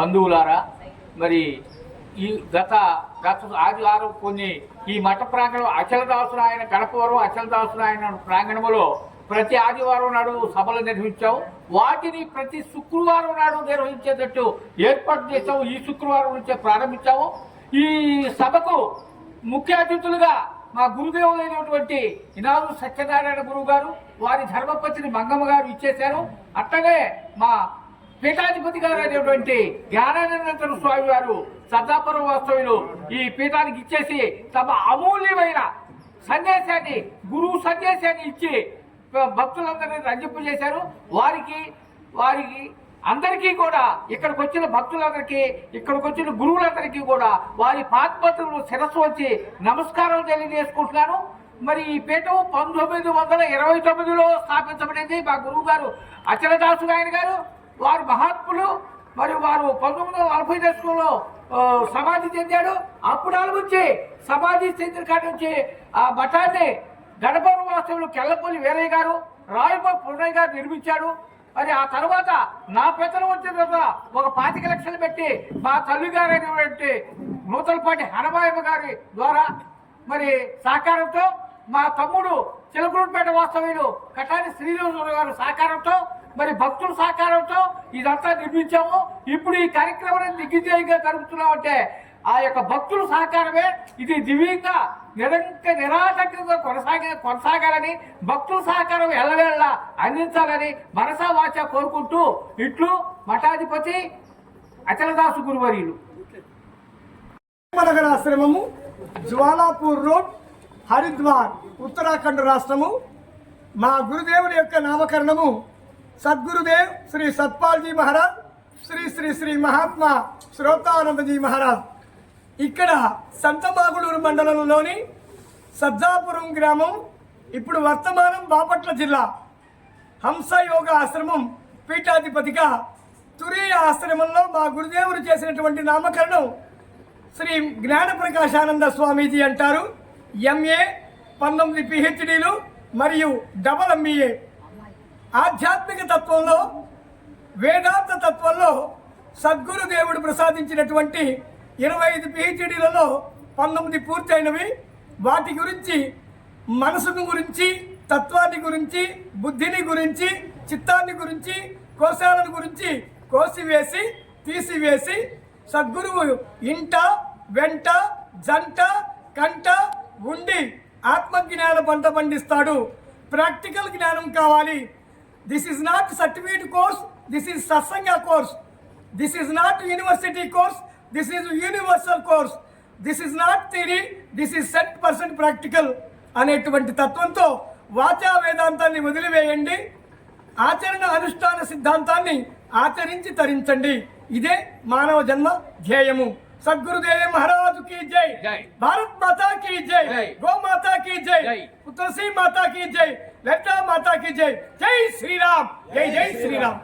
బంధువులారా, మరి ఈ గత ఆదివారం కొన్ని ఈ మఠ ప్రాంగణం అచలదాసునాయన గణపవరం అచలదాసునాయన ప్రాంగణంలో ప్రతి ఆదివారం నాడు సభలు నిర్వహించాం. వాటిని ప్రతి శుక్రవారం నాడు నిర్వహించేటట్టు ఏర్పాటు చేసాము. ఈ శుక్రవారం నుంచే ప్రారంభించాము. ఈ సభకు ముఖ్య అతిథులుగా మా గురుదేవులైనటువంటి ఇనాదు సత్యనారాయణ గురువు గారు, వారి ధర్మపత్ని మంగమ్మ గారు ఇచ్చేశారు. అట్టగే మా పీఠాధిపతి గారు అయినటువంటి జ్ఞానానంద స్వామి వారు సదాపురం వాస్తవ్యులు ఈ పీఠానికి ఇచ్చేసి తమ అమూల్యమైన సందేశాన్ని, గురువు సందేశాన్ని ఇచ్చి భక్తులందరినీ రంజింపజేశారు. వారికి అందరికీ కూడా, ఇక్కడికి వచ్చిన భక్తులందరికీ, ఇక్కడికి వచ్చిన గురువులందరికీ కూడా వారి పాదపత్రులు శిరస్సు వచ్చి నమస్కారం తెలియజేసుకుంటున్నాను. మరి ఈ పీఠం 1929లో స్థాపించబడింది. మా గురువు గారు అచలదాసు ఆయన గారు, వారు మహాత్ములు. మరి వారు 1940 దశకంలో సమాధి చెందాడు. అప్పుడు నుంచి సమాధి చెందిన కాడి నుంచి ఆ మఠాన్ని గణపవరం వాస్తవులు కెల్లపల్లి వీరయ్య గారు, రాయప పున్నయ్య గారు నిర్మించాడు. మరి ఆ తర్వాత నా పెద్దలు వచ్చిన తర్వాత ఒక 25 లక్షలు పెట్టి మా తల్లి గారైనటువంటి నూతలపాటి హనమాయమ్మ గారి ద్వారా మరి సహకారంతో, మా తమ్ముడు చిలకలూరుపేట వాస్తవ్యులు కటారి శ్రీనివాసరావు గారు సహకారంతో, మరి భక్తుల సహకారంతో ఇదంతా నిర్మించాము. ఇప్పుడు ఈ కార్యక్రమాన్ని దిగ్విజయంగా జరుపుతున్నామంటే ఆ యొక్క భక్తుల సహకారమే. ఇది దివ్యంగా నిరాటంకంగా కొనసాగాలని, భక్తుల సహకారం ఎల్లవేళ అందించాలని మనసా వాచ కోరుకుంటూ ఇట్లు మఠాధిపతి అచలదాసు గురువర్యులు. నగర ఆశ్రమము, జ్వాలాపూర్ రోడ్, హరిద్వార్, ఉత్తరాఖండ్ రాష్ట్రము. మా గురుదేవుని యొక్క నామకరణము సద్గురుదేవ్ శ్రీ సత్పాల్జీ మహారాజ్, శ్రీ శ్రీ శ్రీ మహాత్మా శ్రోతానందజీ మహారాజ్. ఇక్కడ సంతమాగుళూరు మండలంలోని సజ్జాపురం గ్రామం, ఇప్పుడు వర్తమానం బాపట్ల జిల్లా. హంస యోగ ఆశ్రమం పీఠాధిపతిగా తురీయ ఆశ్రమంలో మా గురుదేవుడు చేసినటువంటి నామకరణం శ్రీ జ్ఞానప్రకాశానంద స్వామీజీ అంటారు. ఎంఏ, 19 PhDలు మరియు డబల్ MBA. ఆధ్యాత్మిక తత్వంలో, వేదాంత తత్వంలో సద్గురుదేవుడు ప్రసాదించినటువంటి 25 PhDలలో 19 పూర్తయినవి. వాటి గురించి, మనసును గురించి, తత్వాన్ని గురించి, బుద్ధిని గురించి, చిత్తాన్ని గురించి, కోశాలను గురించి కోసివేసి తీసివేసి సద్గురువు ఇంట, వెంట, జంట, కంట ఉండి ఆత్మజ్ఞాన పంట పండిస్తాడు. ప్రాక్టికల్ జ్ఞానం కావాలి. This is not certificate course, this is సత్సంగ course. This is not university course, this is universal course. This is not theory, this is 100% practical అనేటువంటి తత్వంతో వాచా వేదాంతాన్ని వదిలివేయండి. ఆచరణ అనుష్ఠాన సిద్ధాంతాన్ని ఆచరించి తరించండి. ఇదే మానవ జన్మ ధ్యేయము. సద్గురుదేవ్ మహారాజు की जय, भारत माता की जय, गौ माता की जय, तुलसी माता की जय, ललिता माता की जय. जय श्री राम, जय जय श्री राम.